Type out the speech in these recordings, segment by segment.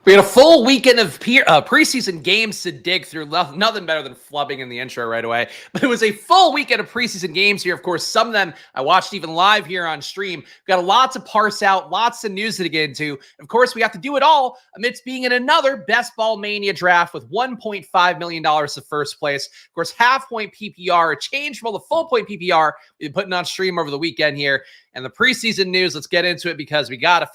We had a full weekend of preseason games to dig through. Nothing better than flubbing in the intro right away. But it was a full weekend of preseason games here. Of course, some of them I watched even live here on stream. We've got a lot to parse out, lots of news to get into. Of course, we have to do it all amidst being in another Best Ball Mania draft with $1.5 million of first place. Of course, half-point PPR, a change from the full-point PPR we've been putting on stream over the weekend here. And the preseason news, let's get into it because we got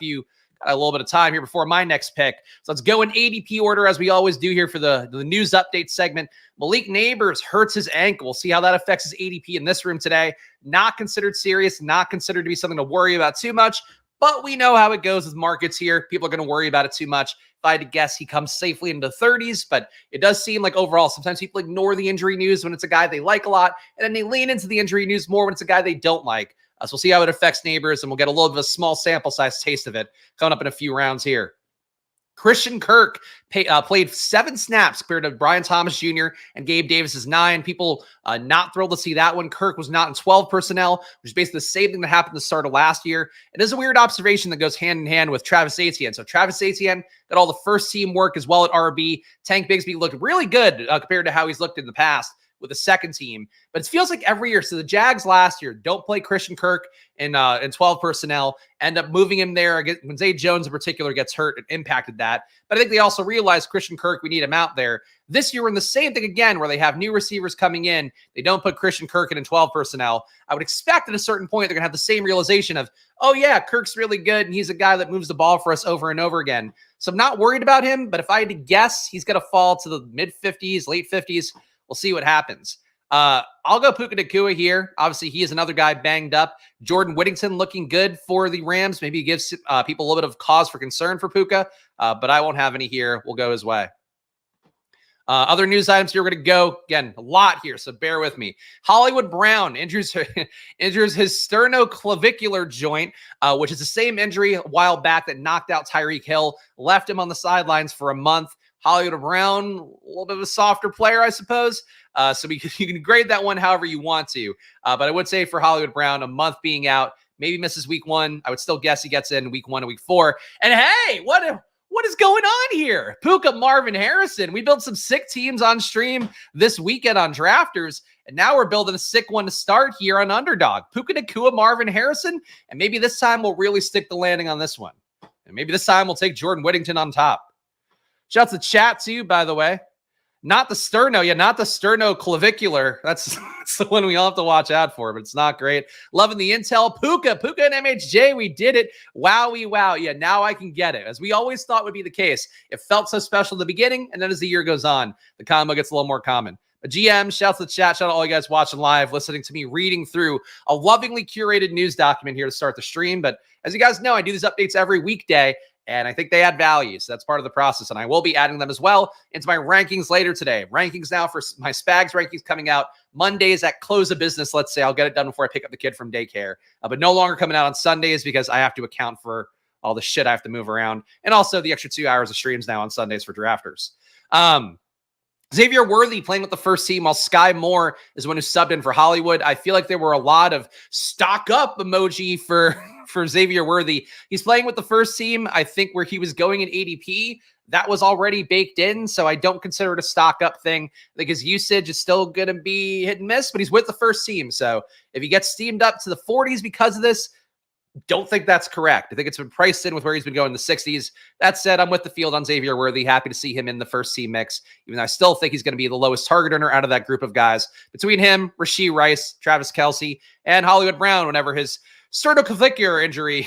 a little bit of time here before my next pick. So let's go in ADP order as we always do here for the news update segment. Malik Neighbors hurts his ankle. We'll see how that affects his ADP in this room today. Not considered serious, not considered to be something to worry about too much, but we know how it goes with markets here. People are going to worry about it too much. If I had to guess, he comes safely into the 30s, but it does seem like overall, sometimes people ignore the injury news when it's a guy they like a lot, and then they lean into the injury news more when it's a guy they don't like. So we'll see how it affects Neighbors, and we'll get a little bit of a small sample size taste of it coming up in a few rounds here. Christian Kirk played 7 snaps compared to Brian Thomas Jr. and Gabe Davis's 9. People not thrilled to see that one. Kirk was not in 12 personnel, which is basically the same thing that happened at the start of last year. It is a weird observation that goes hand in hand with Travis Etienne. So Travis Etienne got all the first team work as well at RB. Tank Bigsby looked really good compared to how he's looked in the past with the second team, but it feels like every year. So the Jags last year don't play Christian Kirk in 12 personnel, end up moving him there when Zay Jones in particular gets hurt. It impacted that, but I think they also realized Christian Kirk, we need him out there. This year we're in the same thing again, where they have new receivers coming in. They don't put Christian Kirk in 12 personnel. I would expect at a certain point they're gonna have the same realization of, oh yeah, Kirk's really good and he's a guy that moves the ball for us over and over again. So I'm not worried about him, but if I had to guess, he's gonna fall to the mid 50s, late 50s. We'll see what happens. I'll go Puka Nacua here. Obviously, he is another guy banged up. Jordan Whittington looking good for the Rams. Maybe he gives people a little bit of cause for concern for Puka, but I won't have any here. We'll go his way. Other news items here. We're going to go, again, a lot here, so bear with me. Hollywood Brown injures his sternoclavicular joint, which is the same injury a while back that knocked out Tyreek Hill, left him on the sidelines for a month. Hollywood Brown, a little bit of a softer player, I suppose. So you can grade that one however you want to. But I would say for Hollywood Brown, a month being out, maybe misses week 1. I would still guess he gets in week 1 and week 4. And hey, what is going on here? Puka Marvin Harrison. We built some sick teams on stream this weekend on Drafters, and now we're building a sick one to start here on Underdog. Puka Nacua, Marvin Harrison, and maybe this time we'll really stick the landing on this one. And maybe this time we'll take Jordan Whittington on top. Shout out to the chat too, by the way. Not the sternoclavicular. That's the one we all have to watch out for, but it's not great. Loving the intel. Puka and MHJ, we did it. Wowie wow. Yeah, now I can get it. As we always thought would be the case. It felt so special at the beginning, and then as the year goes on, the combo gets a little more common. A GM, shout out to the chat, shout out to all you guys watching live, listening to me, reading through a lovingly curated news document here to start the stream. But as you guys know, I do these updates every weekday, and I think they add value. So that's part of the process. And I will be adding them as well into my rankings later today. Rankings now for my Spags rankings coming out Mondays at close of business. Let's say I'll get it done before I pick up the kid from daycare, but no longer coming out on Sundays because I have to account for all the shit I have to move around. And also the extra 2 hours of streams now on Sundays for drafters. Xavier Worthy playing with the first team while Sky Moore is the one who subbed in for Hollywood. I feel like there were a lot of stock up emoji for Xavier Worthy. He's playing with the first team. I think where he was going in ADP, that was already baked in, so I don't consider it a stock up thing. I think his usage is still going to be hit and miss, but he's with the first team. So if he gets steamed up to the 40s because of this, don't think that's correct. I think it's been priced in with where he's been going in the 60s. That said, I'm with the field on Xavier Worthy. Happy to see him in the first team mix, even though I still think he's going to be the lowest target earner out of that group of guys. Between him, Rashee Rice, Travis Kelce, and Hollywood Brown, whenever his sternoclavicular injury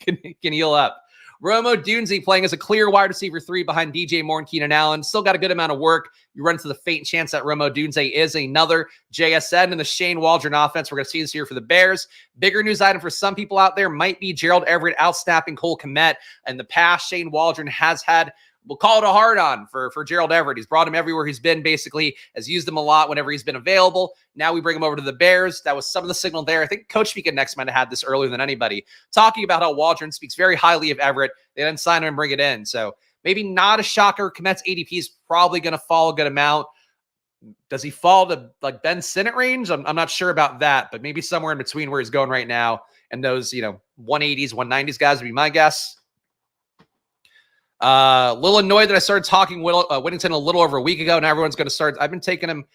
can heal up. Romo Dunze playing as a clear wide receiver 3 behind DJ Moore and Keenan Allen. Still got a good amount of work. You run into the faint chance that Romo Dunze is another JSN in the Shane Waldron offense. We're going to see this here for the Bears. Bigger news item for some people out there might be Gerald Everett outsnapping Cole Kmet. In the past, Shane Waldron has had, we'll call it a hard-on for Gerald Everett. He's brought him everywhere he's been, basically, has used him a lot whenever he's been available. Now we bring him over to the Bears. That was some of the signal there. I think Coach Speaking Next might have had this earlier than anybody, talking about how Waldron speaks very highly of Everett. They didn't sign him and bring it in. So maybe not a shocker. Kmet's ADP is probably going to fall a good amount. Does he fall to like Ben Sinnott range? I'm not sure about that, but maybe somewhere in between where he's going right now and those, 180s, 190s guys would be my guess. A little annoyed that I started talking Whittington a little over a week ago. Now everyone's going to start. I've been taking him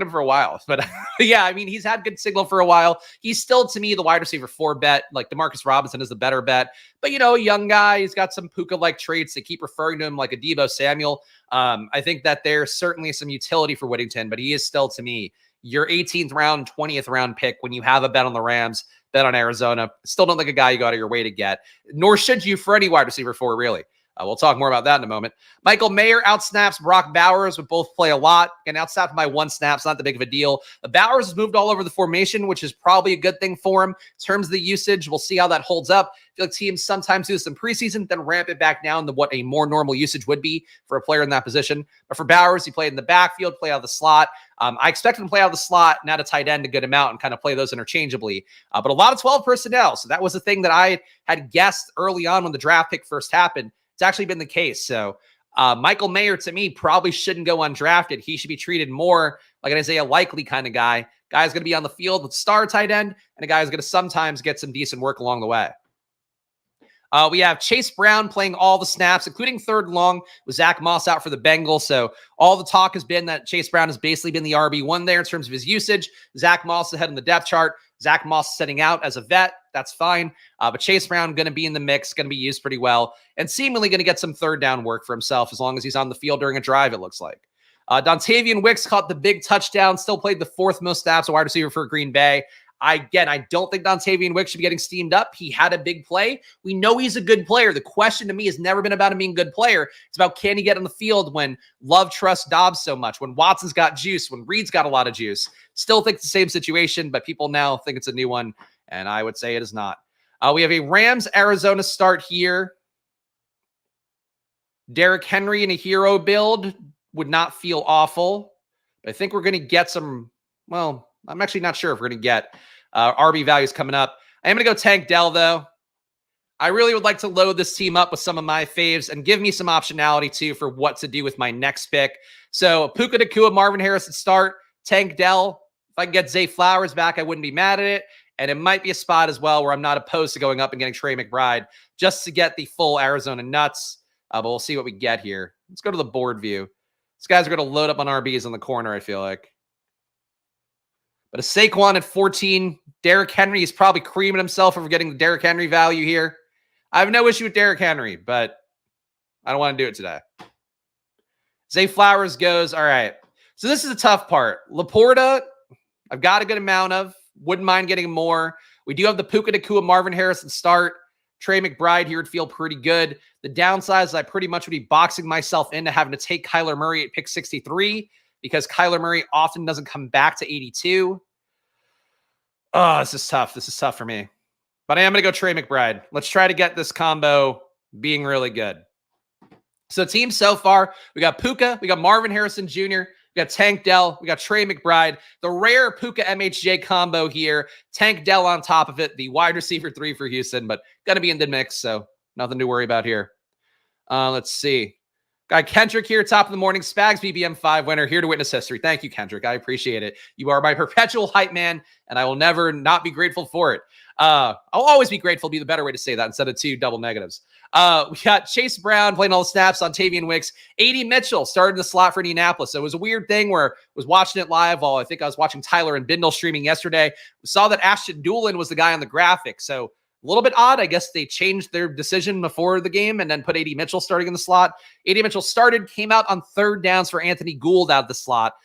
for a while, but yeah, I mean, he's had good signal for a while. He's still, to me, the wide receiver 4 bet. Like Demarcus Robinson is the better bet, but a young guy, he's got some Puka-like traits. They keep referring to him like a Deebo Samuel. I think that there's certainly some utility for Whittington, but he is still, to me, your 18th round, 20th round pick when you have a bet on the Rams, bet on Arizona. Still don't think a guy you go out of your way to get, nor should you for any wide receiver 4, really. We'll talk more about that in a moment. Michael Mayer outsnaps Brock Bowers, would both play a lot. Again, outsnapped by 1 snap. It's not that big of a deal. Bowers has moved all over the formation, which is probably a good thing for him. In terms of the usage, we'll see how that holds up. I feel like teams sometimes do this in preseason, then ramp it back down to what a more normal usage would be for a player in that position. But for Bowers, he played in the backfield, play out of the slot. I expect him to play out of the slot, not a tight end, a good amount, and kind of play those interchangeably. But a lot of 12 personnel. So that was the thing that I had guessed early on when the draft pick first happened. It's actually been the case. So Michael Mayer, to me, probably shouldn't go undrafted. He should be treated more like an Isaiah Likely kind of guy. Guy's going to be on the field with star tight end, and a guy who's going to sometimes get some decent work along the way. We have Chase Brown playing all the snaps, including third long with Zach Moss out for the Bengals. So all the talk has been that Chase Brown has basically been the RB1 there in terms of his usage. Zach Moss ahead in the depth chart. Zach Moss setting out as a vet. That's fine. But Chase Brown going to be in the mix, going to be used pretty well, and seemingly going to get some third down work for himself as long as he's on the field during a drive, it looks like. Dontavian Wicks caught the big touchdown, still played the 4th most snaps, a wide receiver for Green Bay. I don't think Dontavian Wicks should be getting steamed up. He had a big play. We know he's a good player. The question to me has never been about him being a good player. It's about, can he get on the field when Love trusts Dobbs so much, when Watson's got juice, when Reed's got a lot of juice. Still think it's the same situation, but people now think it's a new one, and I would say it is not. We have a Rams-Arizona start here. Derrick Henry in a hero build would not feel awful, but I think we're going to get some, well, I'm actually not sure if we're going to get RB values coming up. I am going to go Tank Dell, though. I really would like to load this team up with some of my faves and give me some optionality, too, for what to do with my next pick. So Puka Nacua, Marvin Harrison start, Tank Dell. If I can get Zay Flowers back, I wouldn't be mad at it. And it might be a spot as well where I'm not opposed to going up and getting Trey McBride just to get the full Arizona nuts. But we'll see what we get here. Let's go to the board view. These guys are going to load up on RBs in the corner, I feel like. But a Saquon at 14. Derrick Henry is probably creaming himself over getting the Derrick Henry value here. I have no issue with Derrick Henry, but I don't want to do it today. Zay Flowers goes, all right. So this is a tough part. Laporta, I've got a good amount of. Wouldn't mind getting more. We do have the Puka Nacua, Marvin Harrison start. Trey McBride here would feel pretty good. The downside is I pretty much would be boxing myself into having to take Kyler Murray at pick 63 because Kyler Murray often doesn't come back to 82. Oh, this is tough. This is tough for me. But I am going to go Trey McBride. Let's try to get this combo being really good. So team so far, we got Puka, we got Marvin Harrison Jr., we got Tank Dell, we got Trey McBride, the rare Puka MHJ combo here. Tank Dell on top of it, the wide receiver 3 for Houston, but going to be in the mix, so nothing to worry about here. Let's see. Got Kendrick here, top of the morning. Spags BBM 5 winner, here to witness history. Thank you, Kendrick. I appreciate it. You are my perpetual hype man, and I will never not be grateful for it. I'll always be grateful, be the better way to say that instead of 2 double negatives. We got Chase Brown playing all the snaps on Tavian Wicks. A.D. Mitchell started in the slot for Indianapolis. So it was a weird thing where I was watching it live while I think I was watching Tyler and Bindle streaming yesterday. We saw that Ashton Doolin was the guy on the graphic. So a little bit odd. I guess they changed their decision before the game and then put A.D. Mitchell starting in the slot. A.D. Mitchell started, came out on 3rd downs for Anthony Gould out of the slot.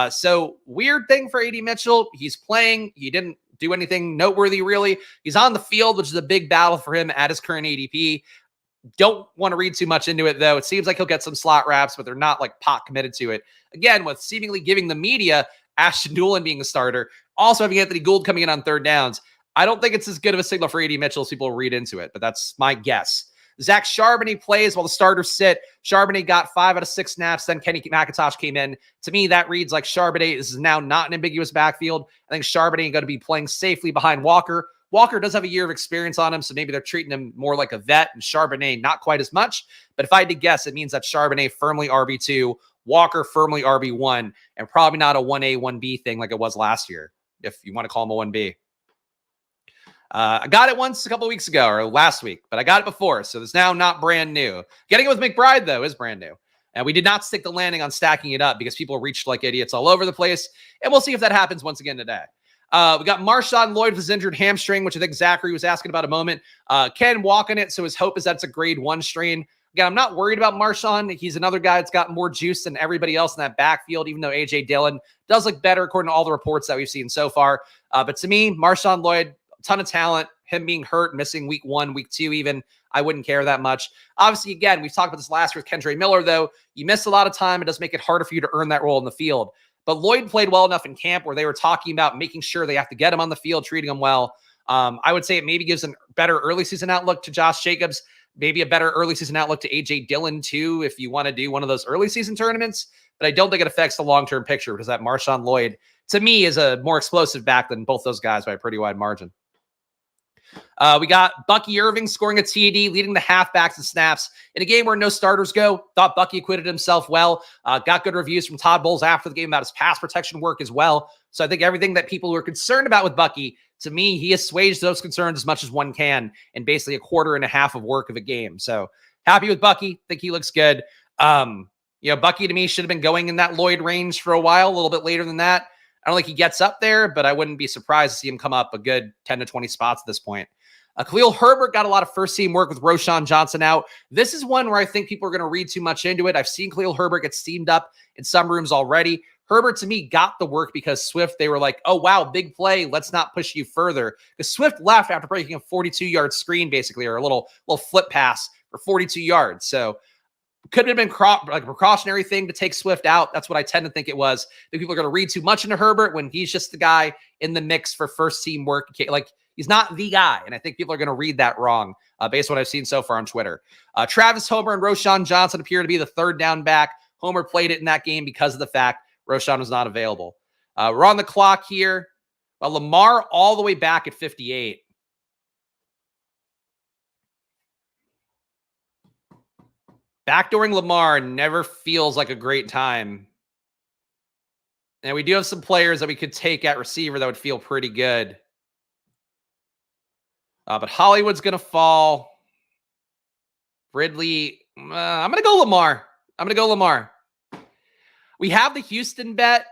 So weird thing for A.D. Mitchell. He's playing. He didn't do anything noteworthy, really. He's on the field, which is a big battle for him at his current ADP. Don't want to read too much into it, though. It seems like he'll get some slot wraps, but they're not like pot committed to it. Again, with seemingly giving the media Ashton Doolin being the starter, also having Anthony Gould coming in on 3rd downs, I don't think it's as good of a signal for A.D. Mitchell as people read into it, but that's my guess. Zach Charbonnet plays while the starters sit. Charbonnet got 5 out of 6 snaps. Then Kenny McIntosh came in. To me, that reads like Charbonnet is now not an ambiguous backfield. I think Charbonnet is going to be playing safely behind Walker. Walker does have a year of experience on him, so maybe they're treating him more like a vet, and Charbonnet not quite as much. But if I had to guess, it means that Charbonnet firmly RB2, Walker firmly RB1, and probably not a 1A, 1B thing like it was last year, if you want to call him a 1B. I got it once a couple weeks ago or last week, but I got it before. So it's now not brand new. Getting it with McBride, though, is brand new. And we did not stick the landing on stacking it up because people reached like idiots all over the place. And we'll see if that happens once again today. We got Marshawn Lloyd with his injured hamstring, which I think Zachary was asking about a moment. Ken walking it, so his hope is that's a grade 1 strain. Again, I'm not worried about Marshawn. He's another guy that's got more juice than everybody else in that backfield, even though A.J. Dillon does look better according to all the reports that we've seen so far. But to me, Marshawn Lloyd, a ton of talent. Him being hurt, missing week 1, week 2 even, I wouldn't care that much. Obviously, again, we've talked about this last year with Kendra Miller, though. You miss a lot of time. It does make it harder for you to earn that role in the field. But Lloyd played well enough in camp where they were talking about making sure they have to get him on the field, treating him well. I would say it maybe gives a better early season outlook to Josh Jacobs, maybe a better early season outlook to A.J. Dillon, too, if you want to do one of those early season tournaments. But I don't think it affects the long-term picture because that Marshawn Lloyd, to me, is a more explosive back than both those guys by a pretty wide margin. We got Bucky Irving scoring a TD, leading the halfbacks and snaps in a game where no starters go. Thought Bucky acquitted himself well. Got good reviews from Todd Bowles after the game about his pass protection work as well. So I think everything that people were concerned about with Bucky, to me, he assuaged those concerns as much as one can in basically a quarter and a half of work of a game. So happy with Bucky. Think he looks good. Bucky to me should have been going in that Lloyd range for a while, a little bit later than that. I don't think he gets up there, but I wouldn't be surprised to see him come up a good 10 to 20 spots at this point. Khalil Herbert got a lot of first-team work with Roschon Johnson out. This is one where I think people are going to read too much into it. I've seen Khalil Herbert get steamed up in some rooms already. Herbert, to me, got the work because Swift, they were like, oh, wow, big play. Let's not push you further. Because Swift left after breaking a 42-yard screen, basically, or a little flip pass for 42 yards. So could have been like a precautionary thing to take Swift out. That's what I tend to think it was. I think people are going to read too much into Herbert when he's just the guy in the mix for first-team work. Like, he's not the guy, and I think people are going to read that wrong based on what I've seen so far on Twitter. Travis Homer and Roschon Johnson appear to be the third down back. Homer played it in that game because of the fact Roschon was not available. We're on the clock here. Lamar all the way back at 58. Backdooring Lamar never feels like a great time. And we do have some players that we could take at receiver that would feel pretty good. But Hollywood's going to fall. Ridley, I'm going to go Lamar. We have the Houston bet.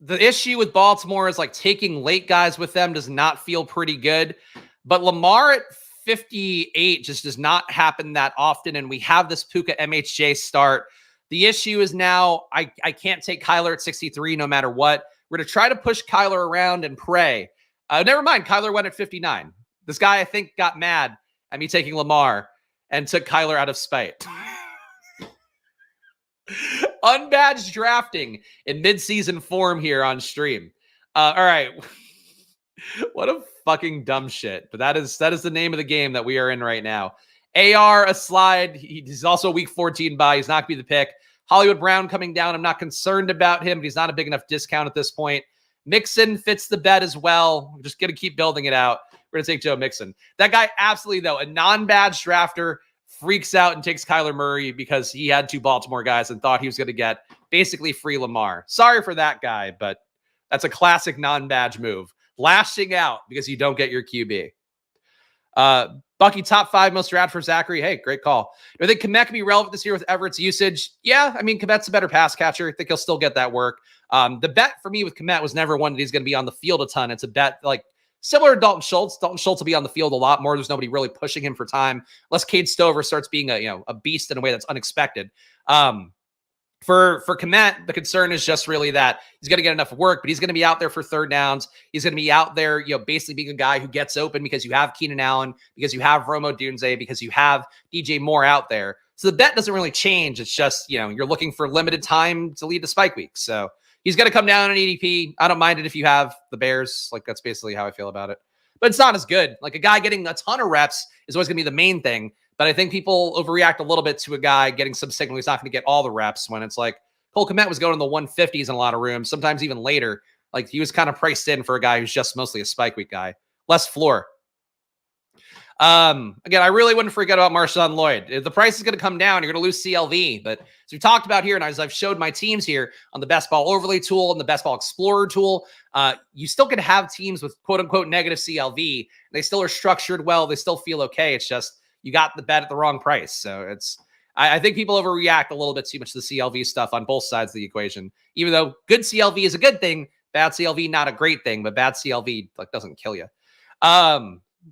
The issue with Baltimore is like taking late guys with them does not feel pretty good. But Lamar at 58 just does not happen that often. And we have this Puka MHJ start. The issue is now I can't take Kyler at 63 no matter what. We're going to try to push Kyler around and pray. Never mind. Kyler went at 59. This guy, I think, got mad at me taking Lamar and took Kyler out of spite. Unbadged drafting in midseason form here on stream. All right. What a fucking dumb shit. But that is the name of the game that we are in right now. AR, a slide. He's also a week 14 bye. He's not going to be the pick. Hollywood Brown coming down. I'm not concerned about him, but he's not a big enough discount at this point. Mixon fits the bet as well. We're just going to keep building it out. We're going to take Joe Mixon. That guy, absolutely, though, a non-badge drafter, freaks out and takes Kyler Murray because he had 2 Baltimore guys and thought he was going to get basically free Lamar. Sorry for that guy, but that's a classic non-badge move. Lashing out because you don't get your QB. Bucky, top 5 most drafted for Zachary. Hey, great call. Do I think Kmet can be relevant this year with Everett's usage? Yeah, I mean, Kmet's a better pass catcher. I think he'll still get that work. The bet for me with Kmet was never one that he's going to be on the field a ton. It's a bet like similar to Dalton Schultz. Dalton Schultz will be on the field a lot more. There's nobody really pushing him for time unless Cade Stover starts being a beast in a way that's unexpected. For Kmet, the concern is just really that he's going to get enough work, but he's going to be out there for third downs. He's going to be out there, basically being a guy who gets open because you have Keenan Allen, because you have Rome Odunze, because you have DJ Moore out there. So the bet doesn't really change. It's just, you're looking for limited time to lead to spike week. So he's going to come down in ADP. I don't mind it if you have the Bears. Like, that's basically how I feel about it. But it's not as good. Like, a guy getting a ton of reps is always going to be the main thing. But I think people overreact a little bit to a guy getting some signal he's not going to get all the reps when it's like Cole Kmet was going in the 150s in a lot of rooms, sometimes even later. Like, he was kind of priced in for a guy who's just mostly a spike week guy. Less floor. Again, I really wouldn't forget about Marshawn Lloyd. If the price is going to come down, you're going to lose CLV. But as we talked about here, and as I've showed my teams here on the Best Ball Overlay tool and the Best Ball Explorer tool, you still can have teams with quote unquote negative CLV. They still are structured well. They still feel okay. It's just you got the bet at the wrong price. So I think people overreact a little bit too much to the CLV stuff on both sides of the equation. Even though good CLV is a good thing, bad CLV not a great thing, but bad CLV doesn't kill you.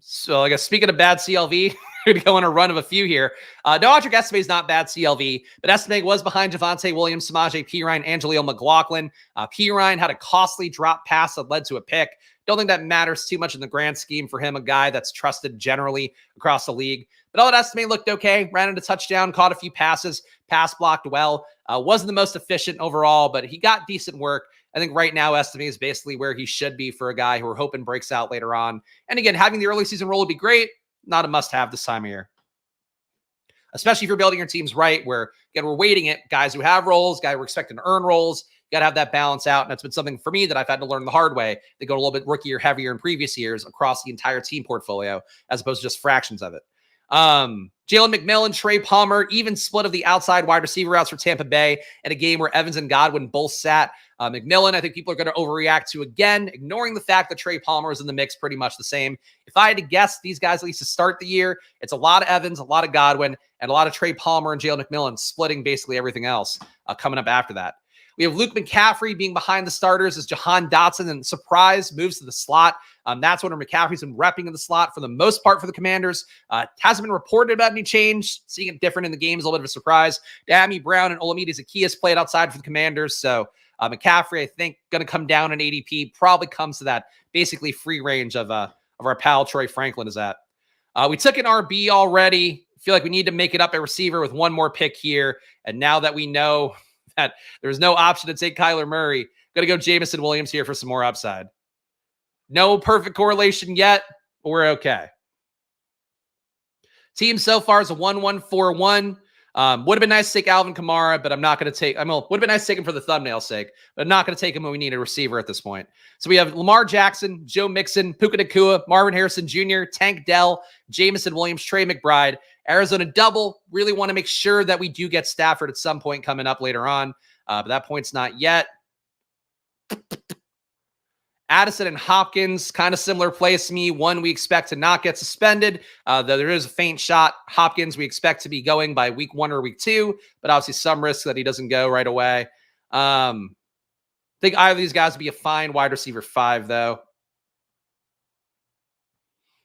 So I guess speaking of bad CLV, we're going to go on a run of a few here. Noatric Estime is not bad CLV, but Estime was behind Javonte Williams, Samaje Perine, Angelio McLaughlin. Perine had a costly drop pass that led to a pick. Don't think that matters too much in the grand scheme for him, a guy that's trusted generally across the league. But all that Estime looked okay. Ran into touchdown, caught a few passes, pass blocked well. Wasn't the most efficient overall, but he got decent work. I think right now Estime is basically where he should be for a guy who we're hoping breaks out later on. And again, having the early season role would be great. Not a must-have this time of year. Especially if you're building your teams right, where, again, we're waiting it. Guys who have roles, guys we're expecting to earn roles. You got to have that balance out. And that's been something for me that I've had to learn the hard way. They go a little bit rookie or heavier in previous years across the entire team portfolio, as opposed to just fractions of it. Jalen McMillan, Trey Palmer, even split of the outside wide receiver routes for Tampa Bay in a game where Evans and Godwin both sat. McMillan, I think people are going to overreact to, again, ignoring the fact that Trey Palmer is in the mix pretty much the same. If I had to guess these guys at least to start the year, it's a lot of Evans, a lot of Godwin, and a lot of Trey Palmer and Jalen McMillan splitting basically everything else coming up after that. We have Luke McCaffrey being behind the starters as Jahan Dotson, and surprise moves to the slot. That's when McCaffrey's been repping in the slot for the most part for the Commanders. Hasn't been reported about any change. Seeing it different in the game is a little bit of a surprise. Dami Brown and Olamide Zaccheaus played outside for the Commanders. So McCaffrey, I think, going to come down in ADP. Probably comes to that basically free range of our pal Troy Franklin is at. We took an RB already. Feel like we need to make it up at receiver with one more pick here. And now that we know that there's no option to take Kyler Murray, going to go Jameson Williams here for some more upside. No perfect correlation yet, but we're okay. Team so far is a 1-1-4-1. Would have been nice to take Alvin Kamara, but I'm not going to take. Would have been nice to take him for the thumbnail's sake, but I'm not going to take him when we need a receiver at this point. So we have Lamar Jackson, Joe Mixon, Puka Nacua, Marvin Harrison Jr., Tank Dell, Jameson Williams, Trey McBride. Arizona double. Really want to make sure that we do get Stafford at some point coming up later on, but that point's not yet. Addison and Hopkins, kind of similar place to me. One we expect to not get suspended, though there is a faint shot. Hopkins we expect to be going by week 1 or week 2, but obviously some risk that he doesn't go right away. I think either of these guys would be a fine wide receiver 5, though.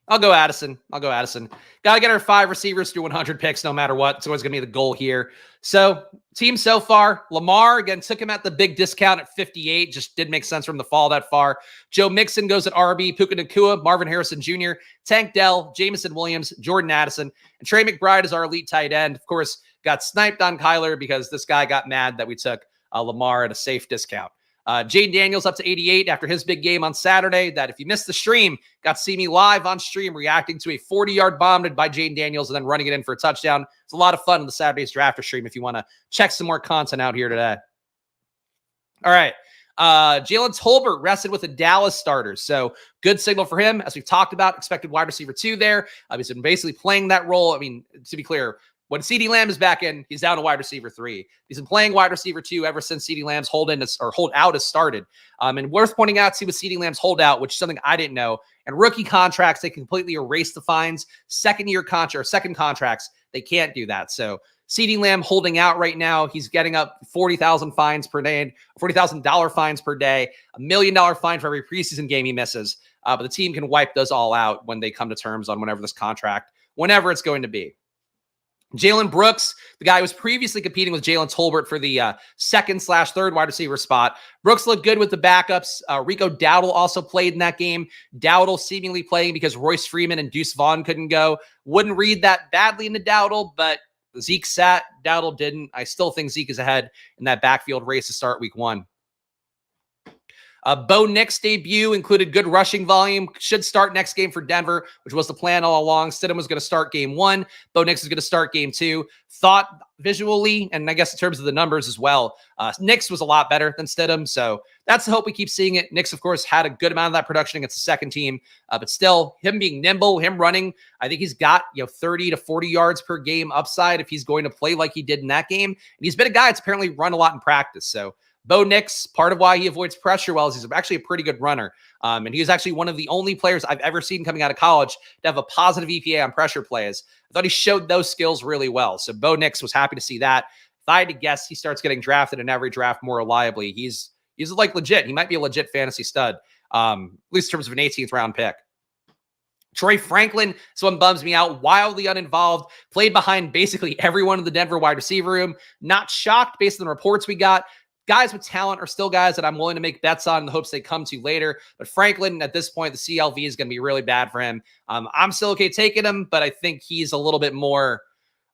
I'll go Addison. Got to get our 5 receivers through 100 picks no matter what. It's always going to be the goal here. So, team so far, Lamar, again, took him at the big discount at 58. Just didn't make sense for him to fall that far. Joe Mixon goes at RB, Puka Nacua, Marvin Harrison Jr., Tank Dell, Jameson Williams, Jordan Addison, and Trey McBride is our elite tight end. Of course, got sniped on Kyler because this guy got mad that we took Lamar at a safe discount. Jaden Daniels up to 88 after his big game on Saturday. That if you missed the stream, got to see me live on stream reacting to a 40-yard bomb by Jaden Daniels and then running it in for a touchdown. It's a lot of fun on the Saturday's Drafter stream if you want to check some more content out here today. All right. Jalen Tolbert rested with the Dallas starters. So good signal for him. As we've talked about, expected wide receiver 2 there. He's been basically playing that role. I mean, to be clear, when CeeDee Lamb is back in, he's down to wide receiver 3. He's been playing wide receiver 2 ever since CeeDee Lamb's holdout has started. And worth pointing out, see with CeeDee Lamb's holdout, which is something I didn't know, and rookie contracts, they completely erase the fines. Second contracts, they can't do that. So CeeDee Lamb holding out right now, he's getting up $40,000 fines per day, $40,000 fines per day, $1 million fine for every preseason game he misses. But the team can wipe those all out when they come to terms on whenever it's going to be. Jalen Brooks, the guy who was previously competing with Jalen Tolbert for the 2nd/3rd wide receiver spot. Brooks looked good with the backups. Rico Dowdle also played in that game. Dowdle seemingly playing because Royce Freeman and Deuce Vaughn couldn't go. Wouldn't read that badly into Dowdle, but Zeke sat. Dowdle didn't. I still think Zeke is ahead in that backfield race to start week 1. Bo Nix debut included good rushing volume. Should start next game for Denver, which was the plan all along. Stidham was going to start game 1. Bo Nix is going to start game 2. Thought visually, and I guess in terms of the numbers as well, Nix was a lot better than Stidham. So that's the hope we keep seeing it. Nix, of course, had a good amount of that production against the second team. But still, him being nimble, him running, I think he's got 30 to 40 yards per game upside if he's going to play like he did in that game. And he's been a guy that's apparently run a lot in practice. So Bo Nix, part of why he avoids pressure well is he's actually a pretty good runner. And he was actually one of the only players I've ever seen coming out of college to have a positive EPA on pressure plays. I thought he showed those skills really well. So Bo Nix was happy to see that. If I had to guess, he starts getting drafted in every draft more reliably. He's like legit. He might be a legit fantasy stud, at least in terms of an 18th round pick. Troy Franklin, someone bums me out, wildly uninvolved, played behind basically everyone in the Denver wide receiver room. Not shocked based on the reports we got. Guys with talent are still guys that I'm willing to make bets on in the hopes they come to later. But Franklin, at this point, the CLV is going to be really bad for him. I'm still okay taking him, but I think he's a little bit more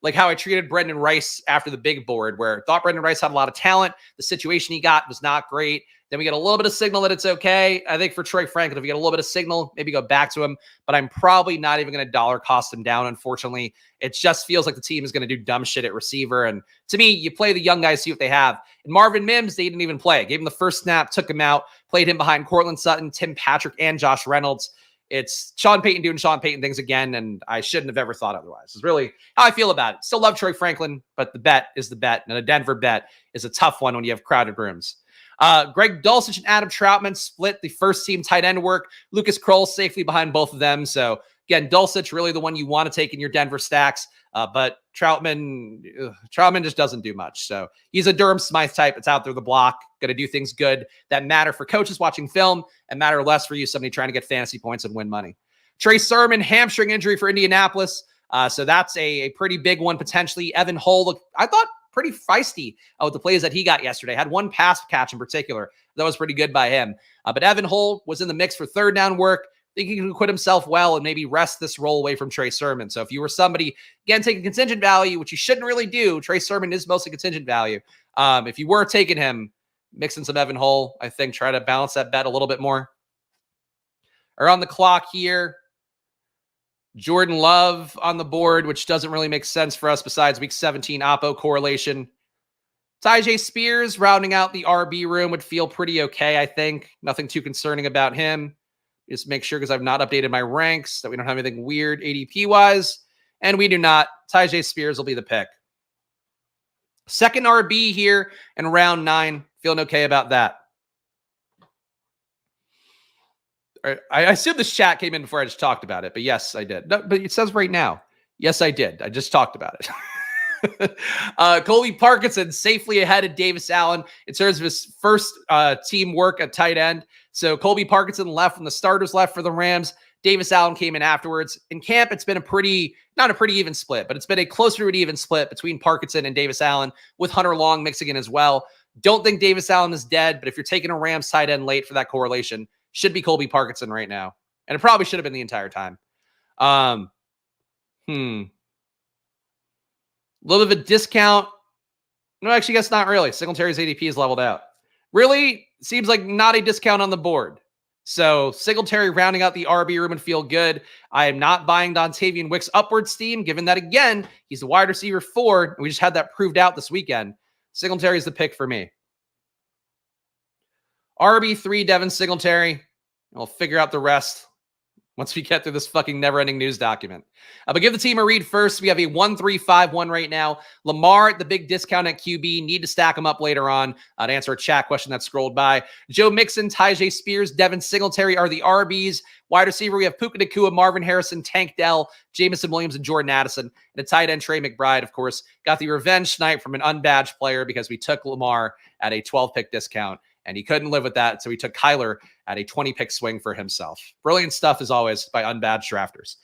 like how I treated Brendan Rice after the big board, where I thought Brendan Rice had a lot of talent. The situation he got was not great. Then we get a little bit of signal that it's okay. I think for Troy Franklin, if we get a little bit of signal, maybe go back to him. But I'm probably not even going to dollar cost him down, unfortunately. It just feels like the team is going to do dumb shit at receiver. And to me, you play the young guys, see what they have. And Marvin Mims, they didn't even play. Gave him the first snap, took him out, played him behind Cortland Sutton, Tim Patrick, and Josh Reynolds. It's Sean Payton doing Sean Payton things again, and I shouldn't have ever thought otherwise. It's really how I feel about it. Still love Troy Franklin, but the bet is the bet, and a Denver bet is a tough one when you have crowded rooms. Greg Dulcich and Adam Troutman split the first team tight end work. Lucas Kroll safely behind both of them. So again, Dulcich really the one you want to take in your Denver stacks. But Troutman just doesn't do much. So he's a Durham Smythe type. It's out there the block, going to do things good that matter for coaches watching film and matter less for you, somebody trying to get fantasy points and win money. Trey Sermon, hamstring injury for Indianapolis. So that's a pretty big one potentially. Evan Hull, I thought pretty feisty with the plays that he got yesterday. Had one pass catch in particular. That was pretty good by him. But Evan Hull was in the mix for third down work. I think he can acquit himself well and maybe wrest this role away from Trey Sermon. So if you were somebody, again, taking contingent value, which you shouldn't really do, Trey Sermon is mostly contingent value. If you were taking him, mix in some Evan Hull, I think try to balance that bet a little bit more. Or on the clock here, Jordan Love on the board, which doesn't really make sense for us besides week 17 Oppo correlation. Tyjae Spears rounding out the RB room would feel pretty okay, I think. Nothing too concerning about him. Just make sure, because I've not updated my ranks, that we don't have anything weird ADP-wise. And we do not. Tyjae Spears will be the pick. Second RB here in round 9. Feeling okay about that. I assume this chat came in before I just talked about it, but yes, I did. No, but it says right now. Yes, I did. I just talked about it. Colby Parkinson safely ahead of Davis Allen in terms of his first team work at tight end. So Colby Parkinson left when the starters left for the Rams. Davis Allen came in afterwards. In camp, it's been not a pretty even split, but it's been a closer to an even split between Parkinson and Davis Allen, with Hunter Long mixing in as well. Don't think Davis Allen is dead, but if you're taking a Rams tight end late for that correlation, should be Colby Parkinson right now. And it probably should have been the entire time. A little bit of a discount. No, actually, guess not really. Singletary's ADP is leveled out. Really seems like not a discount on the board. So Singletary rounding out the RB room and feel good. I am not buying Dontavian Wicks upward steam, given that, again, he's the wide receiver 4. And we just had that proved out this weekend. Singletary is the pick for me. RB3, Devin Singletary. We'll figure out the rest once we get through this fucking never-ending news document. But give the team a read first. We have a 1-3-5-1 right now. Lamar at the big discount at QB. Need to stack him up later on to answer a chat question that scrolled by. Joe Mixon, Tyjae Spears, Devin Singletary are the RBs. Wide receiver, we have Puka Nacua, Marvin Harrison, Tank Dell, Jamison Williams, and Jordan Addison. And a tight end, Trey McBride, of course, got the revenge snipe from an unbadged player because we took Lamar at a 12-pick discount. And he couldn't live with that, so he took Kyler at a 20-pick swing for himself. Brilliant stuff, as always, by unbadged drafters.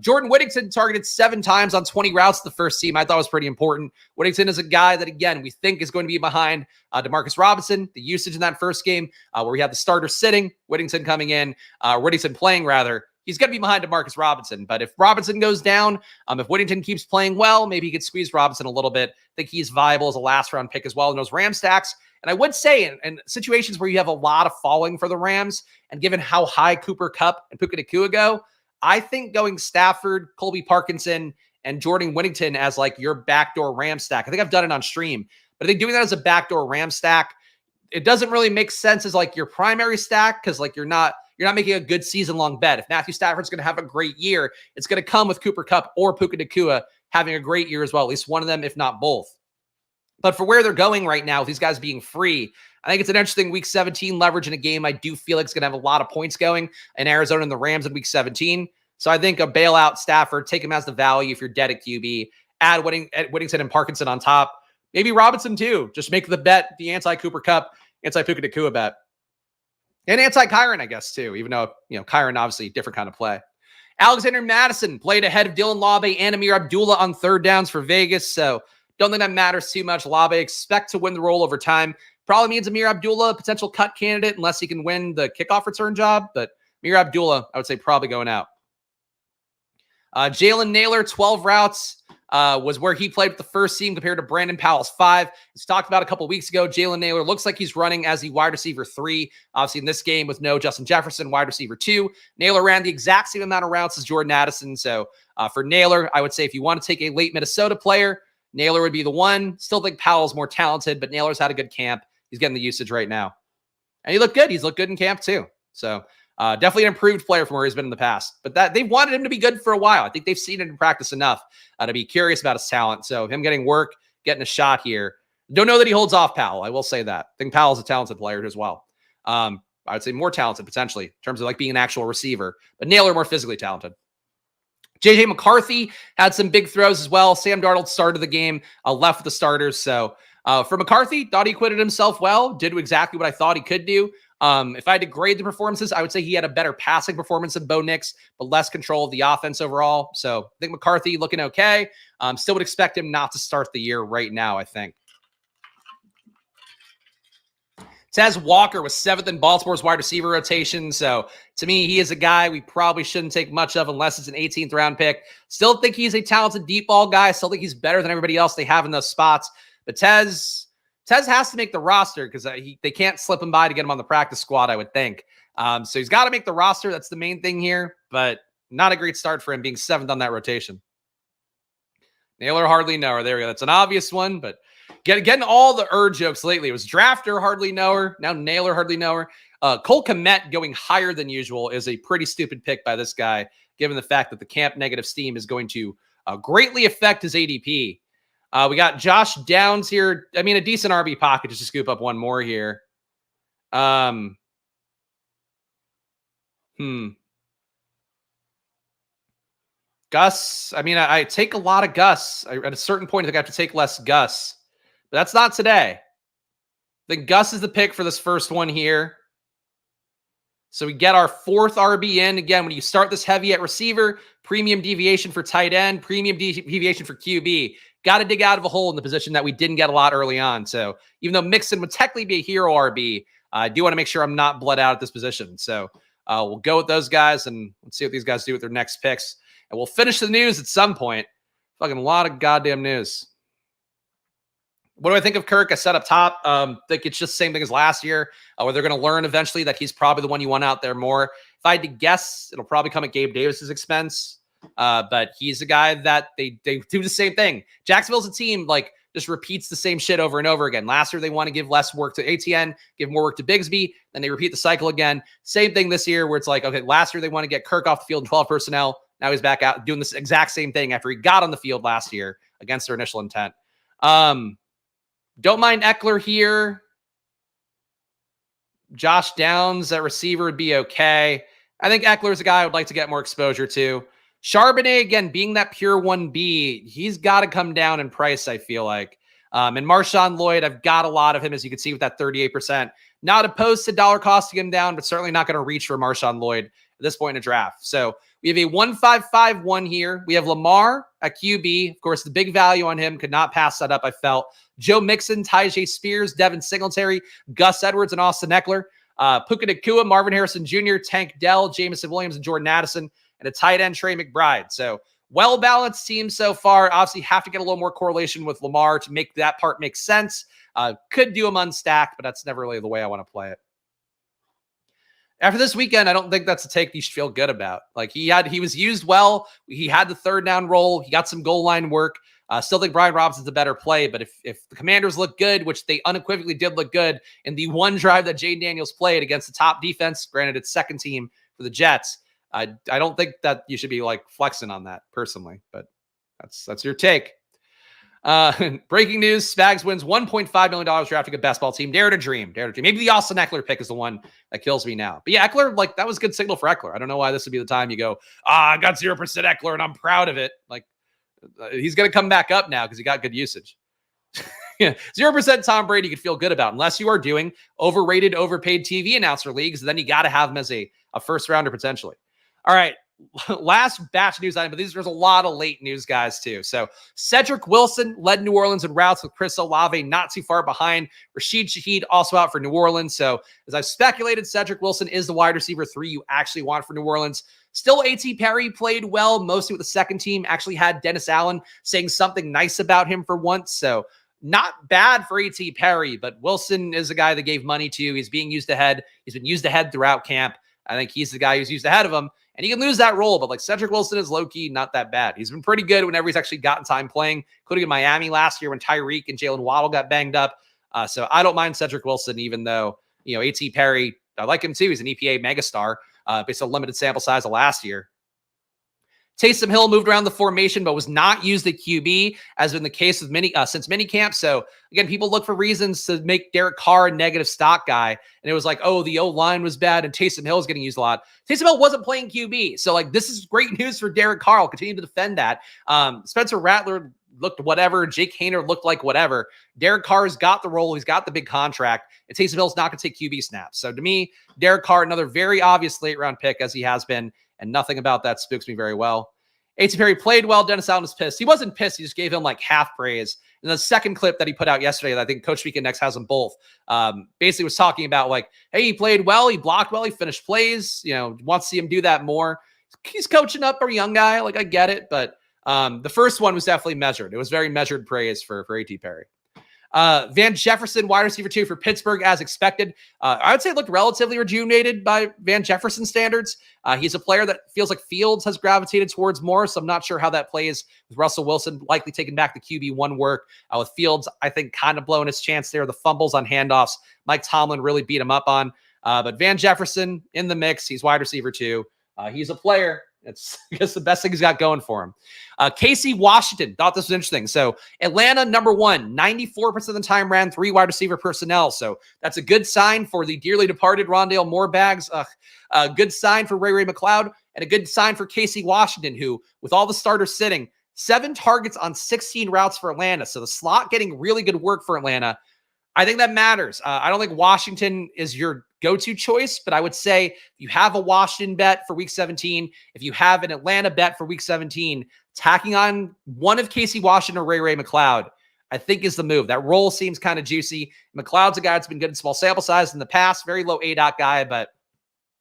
Jordan Whittington targeted 7 times on 20 routes the first team. I thought was pretty important. Whittington is a guy that, again, we think is going to be behind Demarcus Robinson. The usage in that first game where we had the starter sitting, Whittington coming in, Whittington playing, rather. he's going to be behind DeMarcus Robinson. But if Robinson goes down, if Whittington keeps playing well, maybe he could squeeze Robinson a little bit. I think he's viable as a last round pick as well in those Ram stacks. And I would say in situations where you have a lot of falling for the Rams, and given how high Cooper Kupp and Puka Nacua go, I think going Stafford, Colby Parkinson, and Jordan Whittington as like your backdoor Ram stack. I think I've done it on stream, but I think doing that as a backdoor Ram stack, it doesn't really make sense as like your primary stack, because like you're not making a good season-long bet. If Matthew Stafford's going to have a great year, it's going to come with Cooper Kupp or Puka Nacua having a great year as well, at least one of them, if not both. But for where they're going right now, with these guys being free, I think it's an interesting Week 17 leverage in a game I do feel like it's going to have a lot of points going in Arizona and the Rams in Week 17. So I think a bailout Stafford, take him as the value if you're dead at QB, add Whittington and Parkinson on top. Maybe Robinson too. Just make the bet, the anti-Cooper Kupp, anti-Puka Nacua bet. And anti-Kyron, I guess, too, even though, Kyron, obviously, different kind of play. Alexander Madison played ahead of Dylan Labe and Amir Abdullah on third downs for Vegas, so don't think that matters too much. Labe expect to win the role over time. Probably means Amir Abdullah, a potential cut candidate, unless he can win the kickoff return job, but Amir Abdullah, I would say, probably going out. Jalen Naylor, 12 routes, was where he played with the first team compared to Brandon Powell's 5. As talked about a couple weeks ago, Jalen Naylor looks like he's running as the wide receiver 3. Obviously, in this game with no Justin Jefferson, wide receiver 2. Naylor ran the exact same amount of routes as Jordan Addison. So for Naylor, I would say if you want to take a late Minnesota player, Naylor would be the one. Still think Powell's more talented, but Naylor's had a good camp. He's getting the usage right now. And he looked good. He's looked good in camp too. So definitely an improved player from where he's been in the past. But that they've wanted him to be good for a while. I think they've seen it in practice enough to be curious about his talent. So him getting work, getting a shot here. Don't know that he holds off Powell. I will say that. I think Powell's a talented player as well. I would say more talented potentially in terms of like being an actual receiver. But Naylor more physically talented. J.J. McCarthy had some big throws as well. Sam Darnold started the game, left with the starters. So for McCarthy, thought he acquitted himself well, did exactly what I thought he could do. If I had to grade the performances, I would say he had a better passing performance than Bo Nix, but less control of the offense overall. So I think McCarthy looking okay. Still would expect him not to start the year right now, I think. Tez Walker was 7th in Baltimore's wide receiver rotation. So to me, he is a guy we probably shouldn't take much of unless it's an 18th round pick. Still think he's a talented deep ball guy. Still think he's better than everybody else they have in those spots. But Tez has to make the roster because they can't slip him by to get him on the practice squad, I would think. So he's got to make the roster. That's the main thing here, but not a great start for him being 7th on that rotation. Naylor hardly knower. There we go. That's an obvious one, but getting all the jokes lately. It was drafter hardly knower. Now Naylor hardly knower. Cole Kmet going higher than usual is a pretty stupid pick by this guy, given the fact that the camp negative steam is going to greatly affect his ADP. We got Josh Downs here. I mean, a decent RB pocket just to scoop up one more here. Gus. I mean, I take a lot of Gus. At a certain point, I think I have to take less Gus. But that's not today. I think Gus is the pick for this first one here. So we get our 4th RB in. Again, when you start this heavy at receiver, premium deviation for tight end, premium deviation for QB. Got to dig out of a hole in the position that we didn't get a lot early on. So even though Mixon would technically be a hero RB, I do want to make sure I'm not bled out at this position. So we'll go with those guys, and let's see what these guys do with their next picks. And we'll finish the news at some point. Fucking a lot of goddamn news. What do I think of Kirk? I said up top, think it's just the same thing as last year, where they're going to learn eventually that he's probably the one you want out there more. If I had to guess, it'll probably come at Gabe Davis's expense. But he's a guy that they do the same thing. Jacksonville's a team like just repeats the same shit over and over again. Last year, they want to give less work to ATN, give more work to Bigsby, then they repeat the cycle again. Same thing this year where it's like, okay, last year they want to get Kirk off the field in 12 personnel. Now he's back out doing this exact same thing after he got on the field last year against their initial intent. Don't mind Eckler here. Josh Downs at receiver would be okay. I think Eckler's a guy I would like to get more exposure to. Charbonnet, again, being that pure 1B, he's got to come down in price, I feel like. And Marshawn Lloyd, I've got a lot of him, as you can see, with that 38%. Not opposed to dollar costing him down, but certainly not going to reach for Marshawn Lloyd at this point in a draft. So we have a 1-5-5-1 here. We have Lamar at QB. Of course, the big value on him, could not pass that up, I felt. Joe Mixon, Tyjae Spears, Devin Singletary, Gus Edwards, and Austin Eckler. Puka Nacua, Marvin Harrison Jr., Tank Dell, Jamison Williams, and Jordan Addison, and a tight end, Trey McBride. So well-balanced team so far. Obviously, have to get a little more correlation with Lamar to make that part make sense. Could do him unstacked, but that's never really the way I want to play it. After this weekend, I don't think that's a take you should feel good about. Like he was used well. He had the third down role. He got some goal line work. Still think Brian Robinson's a better play, but if the Commanders look good, which they unequivocally did look good in the one drive that Jayden Daniels played against the top defense, granted it's second team for the Jets, I don't think that you should be like flexing on that personally, but that's your take. Breaking news, Spags wins $1.5 million drafting a best ball team. Dare to dream. Maybe the Austin Eckler pick is the one that kills me now. But yeah, Eckler, like that was a good signal for Eckler. I don't know why this would be the time you go, I got 0% Eckler and I'm proud of it. Like he's going to come back up now because he got good usage. Yeah, 0% Tom Brady you could feel good about unless you are doing overrated, overpaid TV announcer leagues. Then you got to have him as a first rounder potentially. All right. Last batch news item, but there's a lot of late news guys too. So Cedric Wilson led New Orleans in routes with Chris Olave not too far behind. Rashid Shaheed also out for New Orleans. So as I've speculated, Cedric Wilson is the wide receiver 3 you actually want for New Orleans. Still, A.T. Perry played well, mostly with the second team. Actually had Dennis Allen saying something nice about him for once. So not bad for A.T. Perry, but Wilson is a guy that gave money to. He's being used ahead. He's been used ahead throughout camp. I think he's the guy who's used ahead of him. And he can lose that role, but like Cedric Wilson is low-key not that bad. He's been pretty good whenever he's actually gotten time playing, including in Miami last year when Tyreek and Jalen Waddle got banged up. So I don't mind Cedric Wilson, even though, A.T. Perry, I like him too. He's an EPA megastar based on limited sample size of last year. Taysom Hill moved around the formation, but was not used at QB, as in the case of since minicamp. So again, people look for reasons to make Derek Carr a negative stock guy. And it was like, oh, the O-line was bad and Taysom Hill is getting used a lot. Taysom Hill wasn't playing QB. So like, this is great news for Derek Carr. I'll continue to defend that. Spencer Rattler looked whatever. Jake Haener looked like whatever. Derek Carr's got the role. He's got the big contract. And Taysom Hill's not going to take QB snaps. So to me, Derek Carr, another very obvious late round pick as he has been. And nothing about that spooks me very well. A.T. Perry played well. Dennis Allen was pissed. He wasn't pissed. He just gave him like half praise. And the second clip that he put out yesterday, that I think Coach Weekend Next has them both, basically was talking about like, hey, he played well. He blocked well. He finished plays. Wants to see him do that more. He's coaching up a young guy. Like, I get it. But the first one was definitely measured. It was very measured praise for A.T. Perry. Van Jefferson, wide receiver 2 for Pittsburgh, as expected. I would say it looked relatively rejuvenated by Van Jefferson standards. He's a player that feels like Fields has gravitated towards more, so I'm not sure how that plays with Russell Wilson likely taking back the QB1 work. With Fields, I think, kind of blowing his chance there. The fumbles on handoffs, Mike Tomlin really beat him up on. But Van Jefferson in the mix. He's wide receiver 2. He's a player. It's I guess the best thing he's got going for him. Casey Washington, thought this was interesting. So Atlanta, number 1, 94% of the time ran 3 wide receiver personnel. So that's a good sign for the dearly departed Rondale Moore Bags. A good sign for Ray McLeod, and a good sign for Casey Washington, who, with all the starters sitting, 7 targets on 16 routes for Atlanta. So the slot getting really good work for Atlanta. I think that matters. I don't think Washington is your go-to choice, but I would say if you have a Washington bet for week 17, if you have an Atlanta bet for week 17, tacking on one of Casey Washington or Ray McLeod, I think is the move. That role seems kind of juicy. McLeod's a guy that's been good in small sample size in the past, very low ADOT guy, but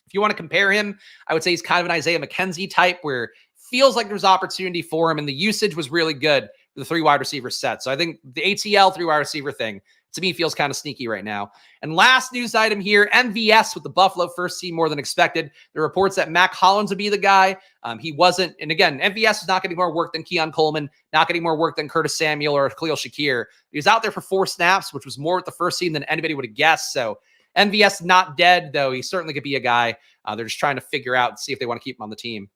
if you want to compare him, I would say he's kind of an Isaiah McKenzie type where feels like there's opportunity for him, and the usage was really good for the 3 wide receiver set. So I think the ATL 3 wide receiver thing, to me, feels kind of sneaky right now. And last news item here, MVS with the Buffalo first team more than expected. There are reports that Mac Hollins would be the guy. He wasn't. And again, MVS is not getting more work than Keon Coleman, not getting more work than Curtis Samuel or Khalil Shakir. He was out there for 4 snaps, which was more with the first team than anybody would have guessed. So MVS not dead, though. He certainly could be a guy. They're just trying to figure out and see if they want to keep him on the team.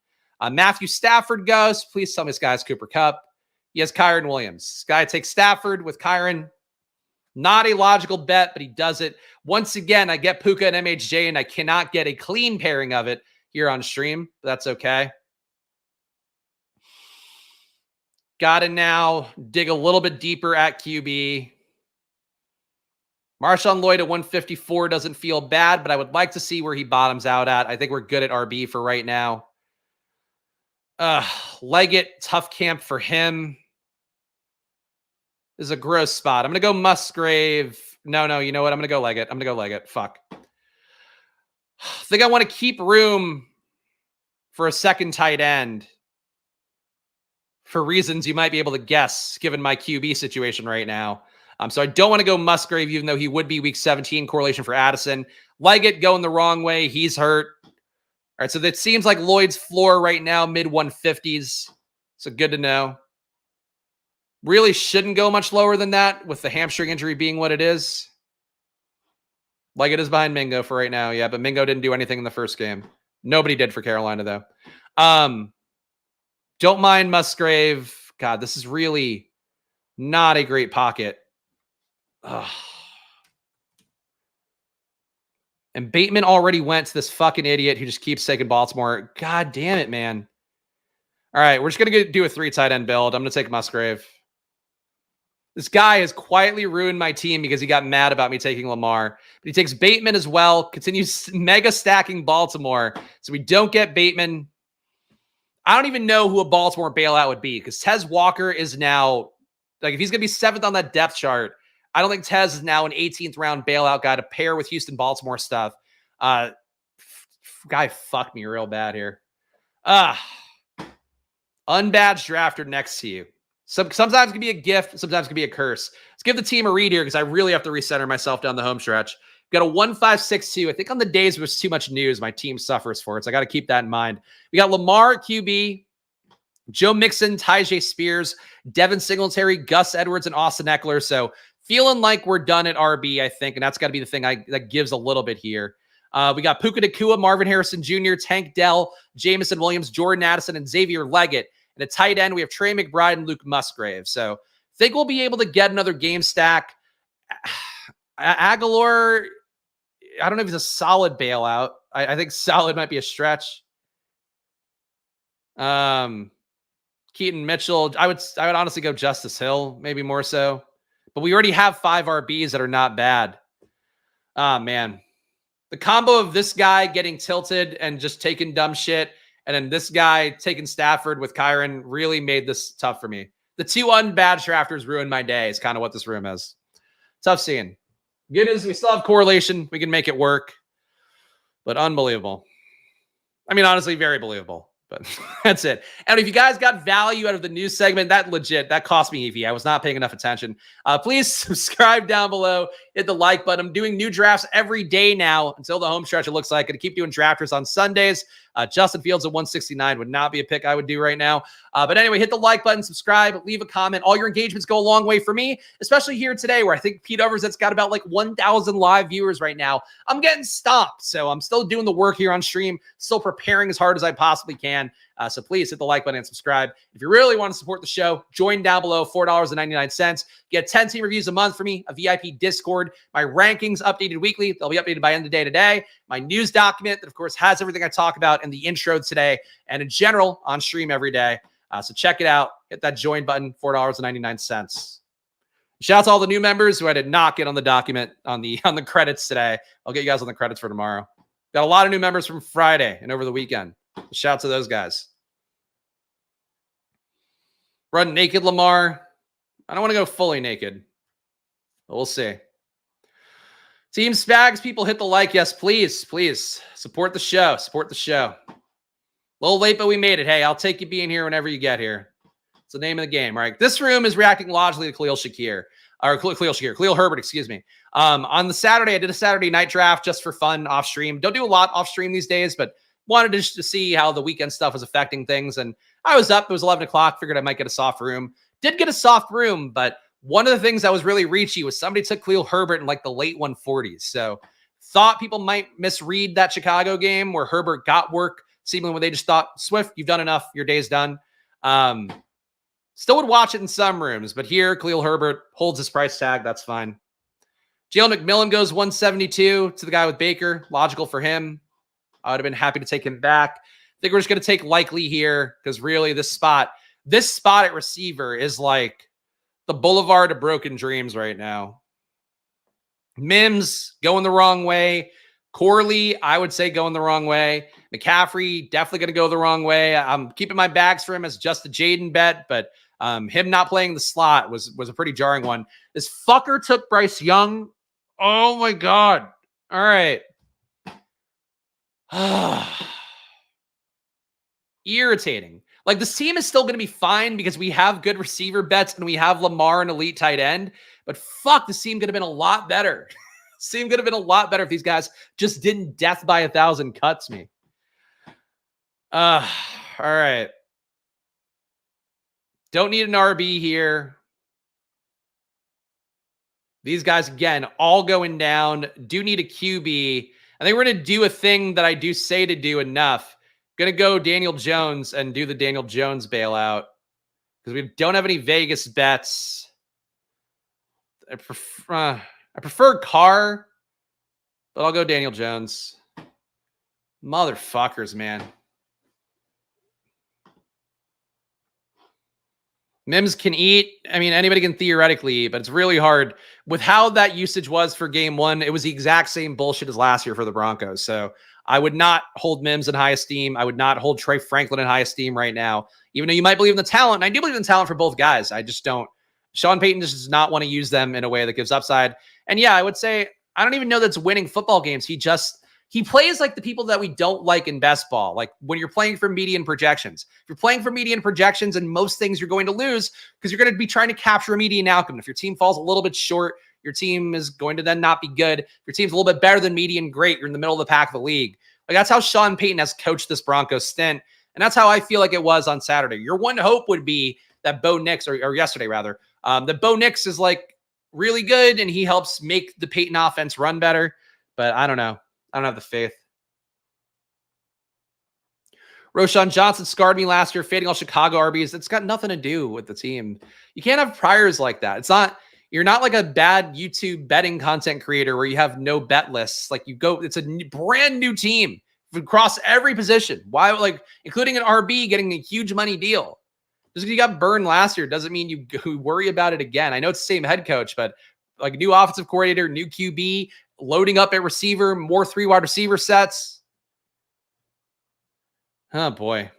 Matthew Stafford goes. Please tell me this guy's Cooper Kupp. He has Kyron Williams. This guy takes Stafford with Kyron. Not a logical bet, but he does it. Once again, I get Puka and MHJ, and I cannot get a clean pairing of it here on stream, but that's okay. Got to now dig a little bit deeper at QB. Marshawn Lloyd at 154 doesn't feel bad, but I would like to see where he bottoms out at. I think we're good at RB for right now. Leggett, tough camp for him. This is a gross spot. I'm going to go Musgrave. No, you know what? I'm going to go Leggett. Fuck. I think I want to keep room for a second tight end for reasons you might be able to guess, given my QB situation right now. So I don't want to go Musgrave, even though he would be week 17 correlation for Addison. Leggett going the wrong way. He's hurt. All right, so that seems like Lloyd's floor right now, mid 150s. So good to know. Really shouldn't go much lower than that with the hamstring injury being what it is. Leggett is behind Mingo for right now, yeah, but Mingo didn't do anything in the first game. Nobody did for Carolina, though. Don't mind Musgrave. God, this is really not a great pocket. Ugh. And Bateman already went to this fucking idiot who just keeps taking Baltimore. God damn it, man. All right, we're just going to do a 3 tight end build. I'm going to take Musgrave. This guy has quietly ruined my team because he got mad about me taking Lamar. But he takes Bateman as well, continues mega stacking Baltimore. So we don't get Bateman. I don't even know who a Baltimore bailout would be because Tez Walker is now, like, if he's going to be 7th on that depth chart, I don't think Tez is now an 18th round bailout guy to pair with Houston Baltimore stuff. Guy fucked me real bad here. Unbadged drafter next to you. Sometimes it can be a gift, sometimes it can be a curse. Let's give the team a read here because I really have to recenter myself down the home stretch. Got a 1-5-6-2. I think on the days where there's too much news, my team suffers for it. So I got to keep that in mind. We got Lamar at QB, Joe Mixon, Tyjae Spears, Devin Singletary, Gus Edwards, and Austin Eckler. So feeling like we're done at RB, I think, and that's got to be the thing that gives a little bit here. We got Puka Nacua, Marvin Harrison Jr., Tank Dell, Jamison Williams, Jordan Addison, and Xavier Leggett. And at tight end, we have Trey McBride and Luke Musgrave. So I think we'll be able to get another game stack. Aguilar, I don't know if he's a solid bailout. I think solid might be a stretch. Keaton Mitchell, I would honestly go Justice Hill, maybe more so. But we already have 5 RBs that are not bad. Man. The combo of this guy getting tilted and just taking dumb shit, and then this guy taking Stafford with Kyron really made this tough for me. The 2 unbadged drafters ruined my day is kind of what this room is. Tough seeing. Good news, we still have correlation. We can make it work. But unbelievable. I mean, honestly, very believable. But that's it. And if you guys got value out of the news segment, that cost me EV. I was not paying enough attention. Please subscribe down below. Hit the like button. I'm doing new drafts every day now until the home stretch, it looks like. Going to keep doing drafters on Sundays. Justin Fields at 169 would not be a pick I would do right now. But anyway, hit the like button, subscribe, leave a comment. All your engagements go a long way for me, especially here today where I think Pete Overzet's got about like 1,000 live viewers right now. I'm getting stopped. So I'm still doing the work here on stream, still preparing as hard as I possibly can. So please hit the like button and subscribe. If you really want to support the show, join down below, $4.99. Get 10 team reviews a month for me, a VIP Discord, my rankings updated weekly. They'll be updated by end of day today. My news document that, of course, has everything I talk about in the intro today and in general on stream every day. So check it out. Hit that join button, $4.99. Shout out to all the new members who I did not get on the document on the credits today. I'll get you guys on the credits for tomorrow. Got a lot of new members from Friday and over the weekend. Shout out to those guys. Run naked Lamar. I don't want to go fully naked, but we'll see. Team Spags, people hit the like. Yes, please, please. Support the show. Support the show. A little late, but we made it. Hey, I'll take you being here whenever you get here. It's the name of the game, right? This room is reacting logically to Khalil Herbert, excuse me. On the Saturday, I did a Saturday night draft just for fun off stream. Don't do a lot off stream these days, but wanted just to see how the weekend stuff was affecting things. And I was up. It was 11 o'clock. Figured I might get a soft room. Did get a soft room, but one of the things that was really reachy was somebody took Khalil Herbert in like the late 140s. So thought people might misread that Chicago game where Herbert got work, seemingly when they just thought, Swift, you've done enough. Your day's done. Still would watch it in some rooms, but here Khalil Herbert holds his price tag. That's fine. Jalen McMillan goes 172 to the guy with Baker. Logical for him. I would have been happy to take him back. I think we're just going to take Likely here because really this spot at receiver is like the boulevard of broken dreams right now. Mims going the wrong way. Corley, I would say going the wrong way. McCaffrey, definitely going to go the wrong way. I'm keeping my bags for him as just a Jaden bet, but him not playing the slot was a pretty jarring one. This fucker took Bryce Young. Oh, my God. All right. Irritating. Like, this team is still going to be fine because we have good receiver bets and we have Lamar, an elite tight end. But fuck, this team could have been a lot better. This team could have been a lot better if these guys just didn't death by 1,000 cuts me. All right. Don't need an RB here. These guys, again, all going down. Do need a QB. I think we're going to do a thing that I do say to do enough. Going to go Daniel Jones and do the Daniel Jones bailout because we don't have any Vegas bets. I prefer Carr, but I'll go Daniel Jones. Motherfuckers, man. Mims can eat. I mean, anybody can theoretically eat, but it's really hard. With how that usage was for game one, it was the exact same bullshit as last year for the Broncos. So I would not hold Mims in high esteem. I would not hold Trey Franklin in high esteem right now, even though you might believe in the talent. And I do believe in the talent for both guys. I just don't. Sean Payton just does not want to use them in a way that gives upside. And yeah, I would say, I don't even know that's winning football games. He plays like the people that we don't like in best ball. Like when you're playing for median projections. If you're playing for median projections and most things you're going to lose because you're going to be trying to capture a median outcome. If your team falls a little bit short, your team is going to then not be good. If your team's a little bit better than median, great. You're in the middle of the pack of the league. Like that's how Sean Payton has coached this Broncos stint. And that's how I feel like it was on Saturday. Your one hope would be that Bo Nix, or yesterday rather, that Bo Nix is like really good and he helps make the Payton offense run better. But I don't know. I don't have the faith. Roshan Johnson scarred me last year, fading all Chicago RBs. It's got nothing to do with the team. You can't have priors like that. You're not like a bad YouTube betting content creator where you have no bet lists. Like it's a brand new team across every position. Why, like, including an RB getting a huge money deal. Just because you got burned last year doesn't mean you worry about it again. I know it's the same head coach, but like new offensive coordinator, new QB, loading up at receiver, more 3 wide receiver sets. Oh, boy.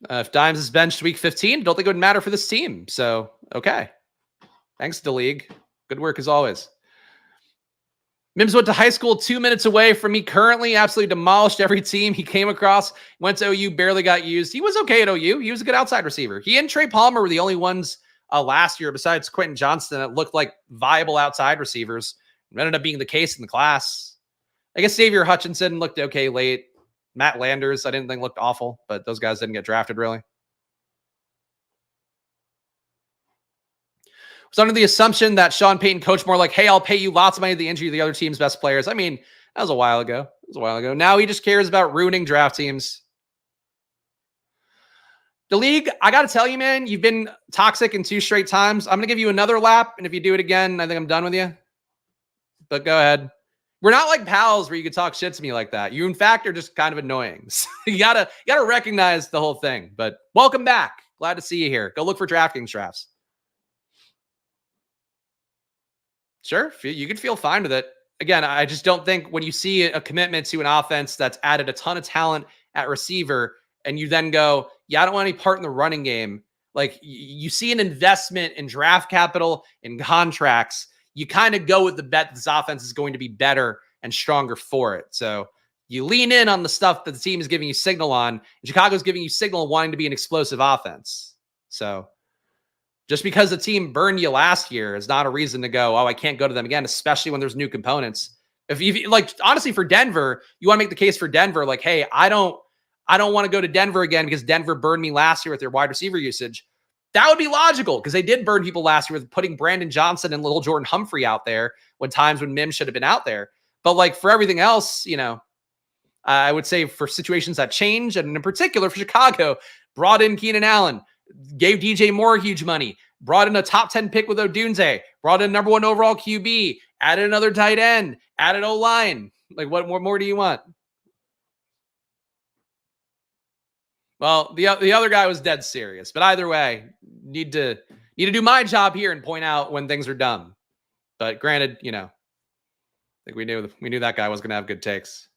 If Dimes is benched week 15, don't think it would matter for this team. So, okay. Thanks, the league. Good work as always. Mims went to high school 2 minutes away from me currently, absolutely demolished every team he came across. Went to OU, barely got used. He was okay at OU. He was a good outside receiver. He and Trey Palmer were the only ones last year, besides Quentin Johnston, that looked like viable outside receivers. It ended up being the case in the class. I guess Xavier Hutchinson looked okay late. Matt Landers, I didn't think looked awful, but those guys didn't get drafted really. Was under the assumption that Sean Payton coached more like, hey, I'll pay you lots of money to the injury of the other team's best players. I mean, that was a while ago. Now he just cares about ruining draft teams. The league, I got to tell you, man, you've been toxic in 2 straight times. I'm going to give you another lap, and if you do it again, I think I'm done with you. But go ahead. We're not like pals where you could talk shit to me like that. You, in fact, are just kind of annoying. So you gotta recognize the whole thing. But welcome back. Glad to see you here. Go look for DraftKings drafts. Sure, you could feel fine with it. Again, I just don't think when you see a commitment to an offense that's added a ton of talent at receiver and you then go, yeah, I don't want any part in the running game. Like you see an investment in draft capital and contracts, you kind of go with the bet that this offense is going to be better and stronger for it. So you lean in on the stuff that the team is giving you signal on. And Chicago's giving you signal wanting to be an explosive offense. So just because the team burned you last year is not a reason to go, oh, I can't go to them again, especially when there's new components. If you like, honestly, for Denver, you want to make the case for Denver, like, hey, I don't want to go to Denver again because Denver burned me last year with their wide receiver usage. That would be logical because they did burn people last year with putting Brandon Johnson and little Jordan Humphrey out there when times when Mims should have been out there. But like for everything else, I would say for situations that change, and in particular for Chicago, brought in Keenan Allen, gave DJ Moore huge money, brought in a top 10 pick with Odunze, brought in number 1 overall QB, added another tight end, added O-line. Like what more do you want? Well, the other guy was dead serious, but either way, need to do my job here and point out when things are dumb. But granted, I think we knew that guy was going to have good takes.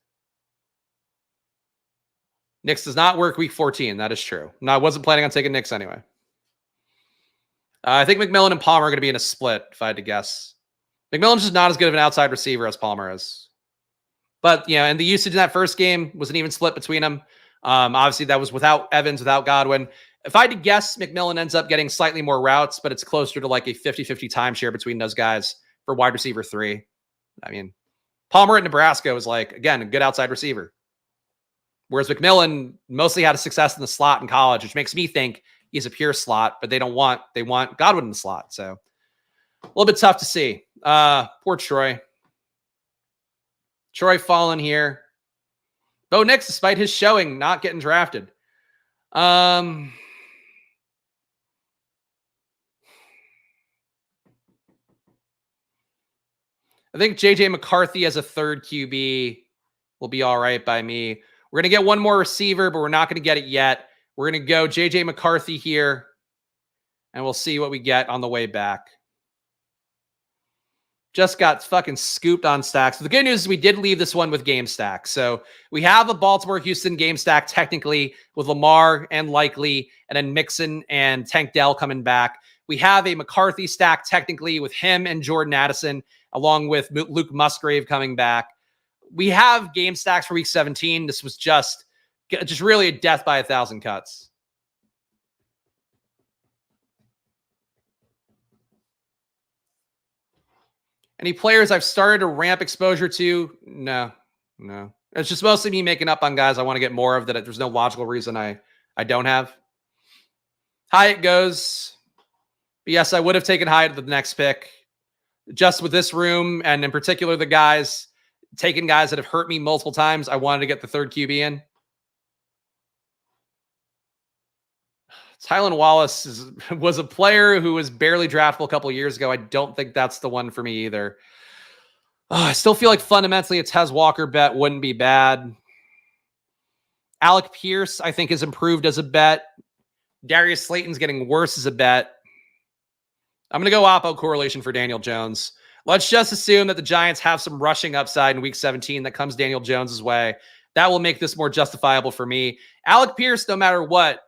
Knicks does not work week 14. That is true. No, I wasn't planning on taking Knicks anyway. I think McMillan and Palmer are going to be in a split, if I had to guess. McMillan's just not as good of an outside receiver as Palmer is. But, yeah, and the usage in that first game was an even split between them. Obviously, that was without Evans, without Godwin. If I had to guess, McMillan ends up getting slightly more routes, but it's closer to like a 50-50 timeshare between those guys for wide receiver 3. I mean, Palmer at Nebraska was like, again, a good outside receiver. Whereas McMillan mostly had a success in the slot in college, which makes me think he's a pure slot, but they want Godwin in the slot. So a little bit tough to see. Poor Troy. Troy falling here. Bo Nix, despite his showing, not getting drafted. I think JJ McCarthy as a third QB will be all right by me. We're going to get one more receiver, but we're not going to get it yet. We're going to go JJ McCarthy here, and we'll see what we get on the way back. Just got fucking scooped on stacks. The good news is we did leave this one with game stack. So we have a Baltimore-Houston game stack technically with Lamar and Likely, and then Mixon and Tank Dell coming back. We have a McCarthy stack technically with him and Jordan Addison, along with Luke Musgrave coming back. We have game stacks for week 17. This was just really a death by 1,000 cuts. Any players I've started to ramp exposure to? No. It's just mostly me making up on guys I want to get more of that there's no logical reason I don't have. Hyatt goes. But yes, I would have taken Hyatt at the next pick. Just with this room, and in particular the guys, taking guys that have hurt me multiple times, I wanted to get the third QB in. Tylan Wallace was a player who was barely draftable a couple of years ago. I don't think that's the one for me either. I still feel like fundamentally a Tez Walker bet wouldn't be bad. Alec Pierce, I think, has improved as a bet. Darius Slayton's getting worse as a bet. I'm going to go oppo correlation for Daniel Jones. Let's just assume that the Giants have some rushing upside in week 17 that comes Daniel Jones's way. That will make this more justifiable for me. Alec Pierce, no matter what,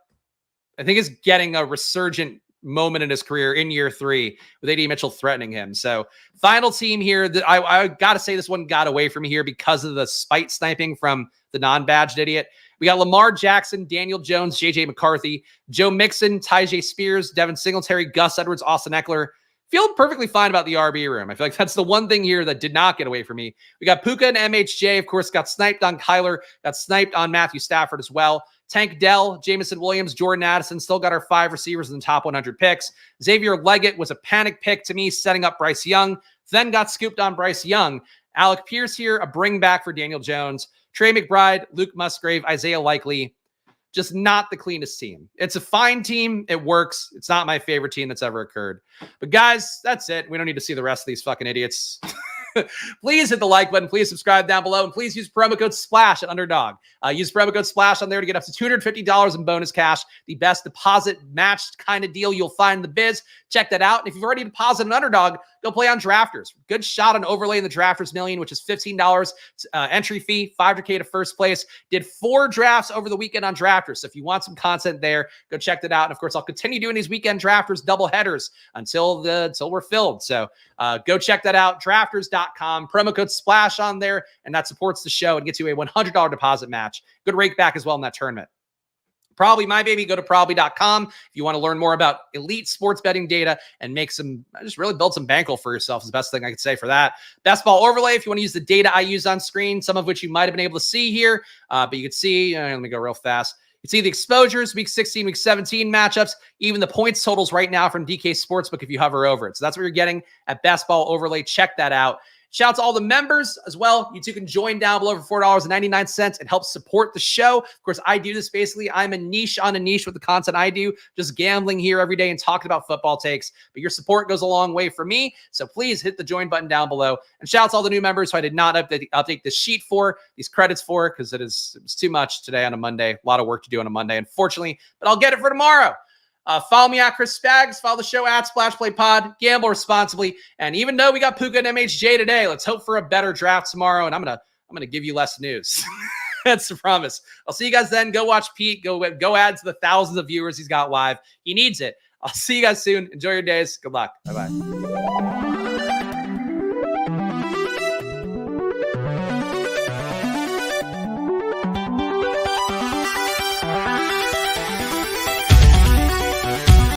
I think is getting a resurgent moment in his career in year 3 with AD Mitchell threatening him. So final team here that I got to say this one got away from me here because of the spite sniping from the non-badged idiot. We got Lamar Jackson, Daniel Jones, JJ McCarthy, Joe Mixon, Tyjae Spears, Devin Singletary, Gus Edwards, Austin Eckler. Feel perfectly fine about the RB room. I feel like that's the one thing here that did not get away from me. We got Puka and MHJ, of course, got sniped on Kyler, got sniped on Matthew Stafford as well. Tank Dell, Jamison Williams, Jordan Addison, still got our 5 receivers in the top 100 picks. Xavier Leggett was a panic pick to me, setting up Bryce Young, then got scooped on Bryce Young. Alec Pierce here, a bring back for Daniel Jones. Trey McBride, Luke Musgrave, Isaiah Likely. Just not the cleanest team. It's a fine team. It works. It's not my favorite team that's ever occurred. But guys, that's it. We don't need to see the rest of these fucking idiots. Please hit the like button. Please subscribe down below. And please use promo code SPLASH at Underdog. Use promo code SPLASH on there to get up to $250 in bonus cash. The best deposit matched kind of deal you'll find in the biz. Check that out. And if you've already deposited an Underdog, go play on Drafters. Good shot on overlaying the Drafters Million, which is $15 entry fee, $500K to first place. Did 4 drafts over the weekend on Drafters. So if you want some content there, go check that out. And of course, I'll continue doing these weekend Drafters double headers until we're filled. So go check that out. Drafters.com. Promo code SPLASH on there, and that supports the show and gets you a $100 deposit match. Good rake back as well in that tournament. Probably my baby. Go to probably.com if you want to learn more about elite sports betting data and make some, just really build some bankroll for yourself is the best thing I could say for that. Best ball overlay, if you want to use the data I use on screen, some of which you might have been able to see here, but you can see, let me go real fast. You can see the exposures, week 16, week 17 matchups, even the points totals right now from DK Sportsbook if you hover over it. So that's what you're getting at Best Ball Overlay. Check that out. Shout out to all the members as well. You too can join down below for $4.99 and help support the show. Of course, I do this basically. I'm a niche on a niche with the content I do, just gambling here every day and talking about football takes. But your support goes a long way for me. So please hit the join button down below. And shout out to all the new members who I did not update the sheet for, these credits for, because it was too much today on a Monday. A lot of work to do on a Monday, unfortunately. But I'll get it for tomorrow. Follow me at Chris Spags. Follow the show at Splash Play Pod. Gamble responsibly. And even though we got Puka and MHJ today, let's hope for a better draft tomorrow. And I'm gonna give you less news. That's the promise. I'll see you guys then. Go watch Pete. Go add to the thousands of viewers he's got live. He needs it. I'll see you guys soon. Enjoy your days. Good luck. Bye-bye.